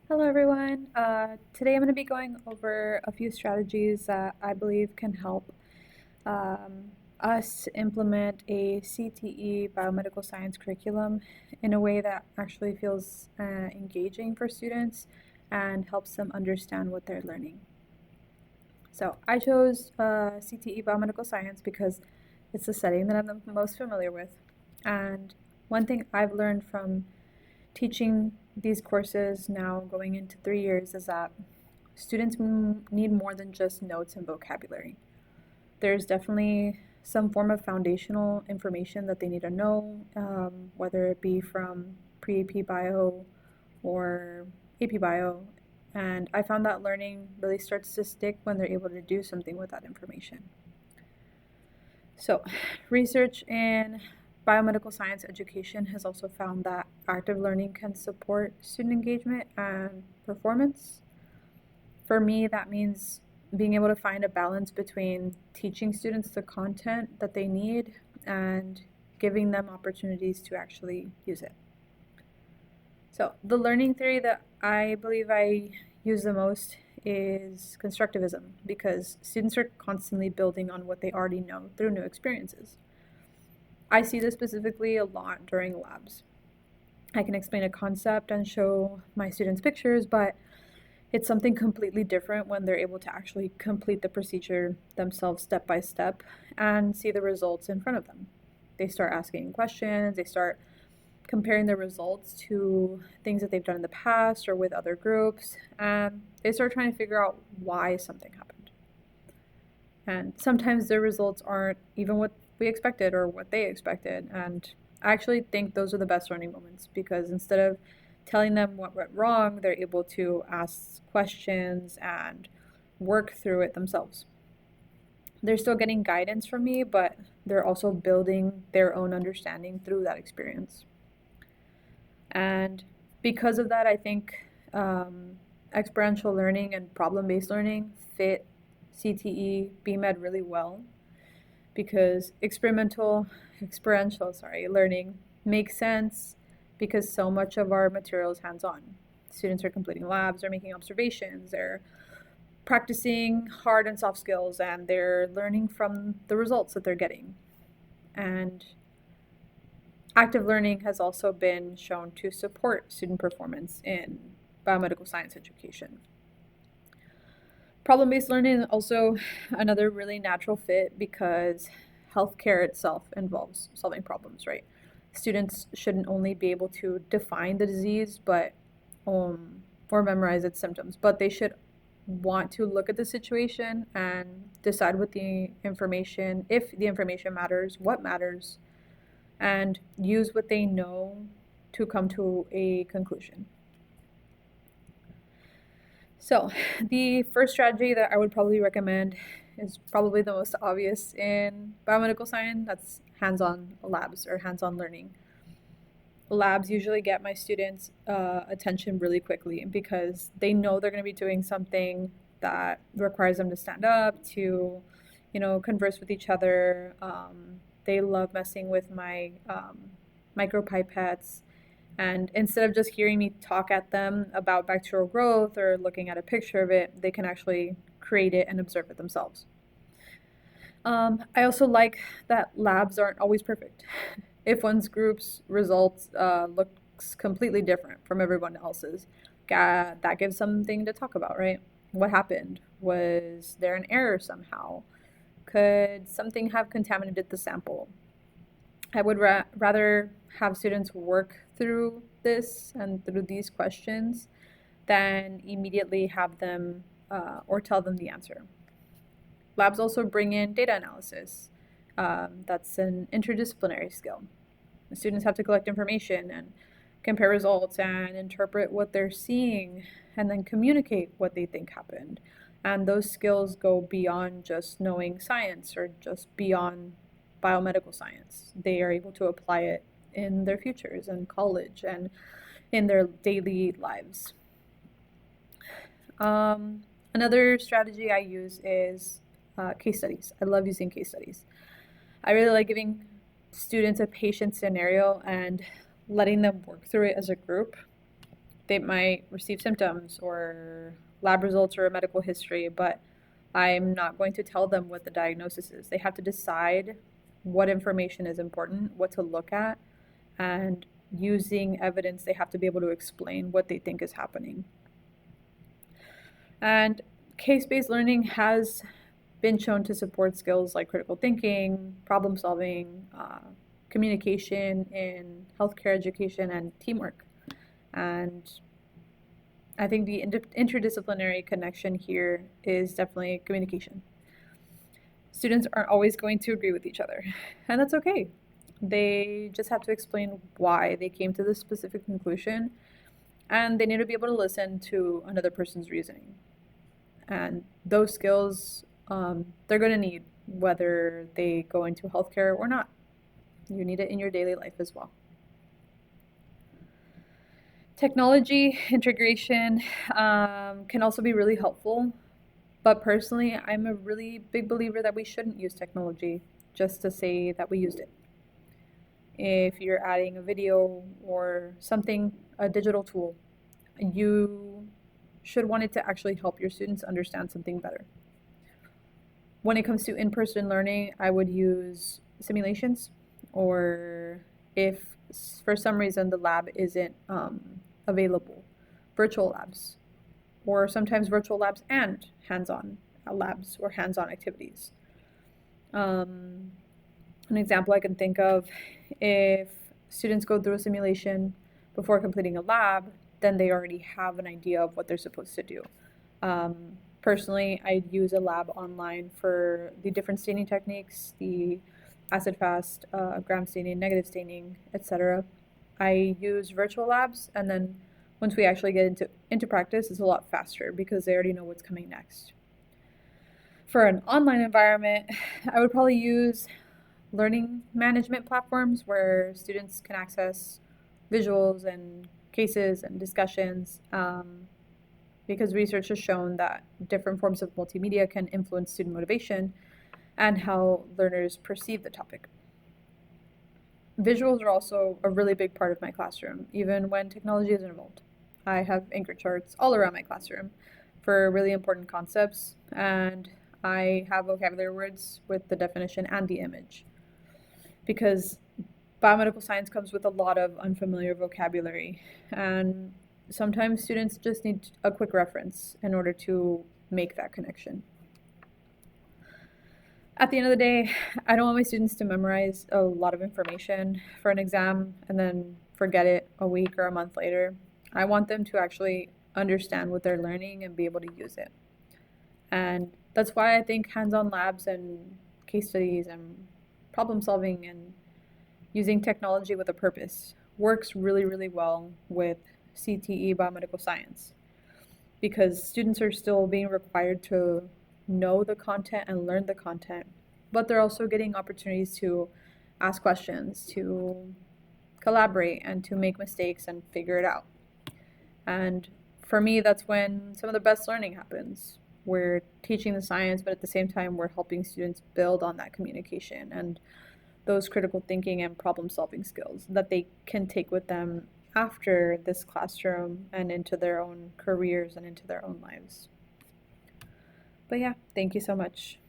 Hello, everyone. Today I'm going to be going over a few strategies that I believe can help us implement a CTE biomedical science curriculum in a way that actually feels engaging for students and helps them understand what they're learning. So I chose CTE biomedical science because it's the setting that I'm the most familiar with. And one thing I've learned from teaching these courses now going into 3 years is that students need more than just notes and vocabulary. There's definitely some form of foundational information that they need to know, whether it be from pre-AP bio or AP bio. And I found that learning really starts to stick when they're able to do something with that information. So, research in biomedical science education has also found that active learning can support student engagement and performance. For me, that means being able to find a balance between teaching students the content that they need and giving them opportunities to actually use it. So, the learning theory that I believe I use the most is constructivism because students are constantly building on what they already know through new experiences. I see this specifically a lot during labs. I can explain a concept and show my students pictures, but it's something completely different when they're able to actually complete the procedure themselves step by step and see the results in front of them. They start asking questions, they start comparing their results to things that they've done in the past or with other groups, and they start trying to figure out why something happened. And sometimes their results aren't even what we expected or what they expected. And I actually think those are the best learning moments because instead of telling them what went wrong, they're able to ask questions and work through it themselves. They're still getting guidance from me, but they're also building their own understanding through that experience. And because of that, I think experiential learning and problem based learning fit CTE BMed really well because experiential learning makes sense because so much of our material is hands on. Students are completing labs, they're making observations, they're practicing hard and soft skills, and they're learning from the results that they're getting. And active learning has also been shown to support student performance in biomedical science education. Problem-based learning is also another really natural fit because healthcare itself involves solving problems, right? Students shouldn't only be able to define the disease, but or memorize its symptoms, but they should want to look at the situation and decide what the information, if the information matters, what matters, and use what they know to come to a conclusion. So, the first strategy that I would probably recommend is probably the most obvious in biomedical science. That's hands-on labs or hands-on learning. Labs usually get my students' attention really quickly because they know they're going to be doing something that requires them to stand up, to, converse with each other. They love messing with my micropipettes. And instead of just hearing me talk at them about bacterial growth or looking at a picture of it, they can actually create it and observe it themselves. I also like that labs aren't always perfect. If one's group's results looks completely different from everyone else's, that gives something to talk about, right? What happened? Was there an error somehow? Could something have contaminated the sample? I would rather have students work through this and through these questions than immediately have them or tell them the answer. Labs also bring in data analysis. That's an interdisciplinary skill. The students have to collect information and compare results and interpret what they're seeing and then communicate what they think happened. And those skills go beyond just knowing science or just beyond biomedical science. They are able to apply it in their futures in college and in their daily lives. Another strategy I use is case studies. I love using case studies. I really like giving students a patient scenario and letting them work through it as a group. They might receive symptoms or lab results or a medical history, but I'm not going to tell them what the diagnosis is. They have to decide what information is important, what to look at, and using evidence, they have to be able to explain what they think is happening. And case-based learning has been shown to support skills like critical thinking, problem solving, communication in healthcare education, and teamwork. And I think the interdisciplinary connection here is definitely communication. Students aren't always going to agree with each other, and that's okay. They just have to explain why they came to this specific conclusion, and they need to be able to listen to another person's reasoning. And those skills, they're going to need whether they go into healthcare or not. You need it in your daily life as well. Technology integration can also be really helpful, but personally, I'm a really big believer that we shouldn't use technology just to say that we used it. If you're adding a video or something, a digital tool, you should want it to actually help your students understand something better. When it comes to in-person learning, I would use simulations, or if for some reason the lab isn't available, virtual labs, or sometimes virtual labs and hands-on labs or hands-on activities. An example I can think of, if students go through a simulation before completing a lab, then they already have an idea of what they're supposed to do. Personally, I use a lab online for the different staining techniques, the acid-fast, gram staining, negative staining, etc. I use virtual labs, and then once we actually get into practice, it's a lot faster because they already know what's coming next. For an online environment, I would probably use learning management platforms where students can access visuals and cases and discussions, because research has shown that different forms of multimedia can influence student motivation and how learners perceive the topic. Visuals are also a really big part of my classroom, even when technology isn't involved. I have anchor charts all around my classroom for really important concepts, and I have vocabulary words with the definition and the image, because biomedical science comes with a lot of unfamiliar vocabulary, and sometimes students just need a quick reference in order to make that connection. At the end of the day, I don't want my students to memorize a lot of information for an exam and then forget it a week or a month later. I want them to actually understand what they're learning and be able to use it. And that's why I think hands-on labs and case studies and problem solving and using technology with a purpose works really, really well with CTE biomedical science, because students are still being required to know the content and learn the content, but they're also getting opportunities to ask questions, to collaborate, and to make mistakes and figure it out. And for me, that's when some of the best learning happens. We're teaching the science, but at the same time, we're helping students build on that communication and those critical thinking and problem solving skills that they can take with them after this classroom and into their own careers and into their own lives. But yeah, thank you so much.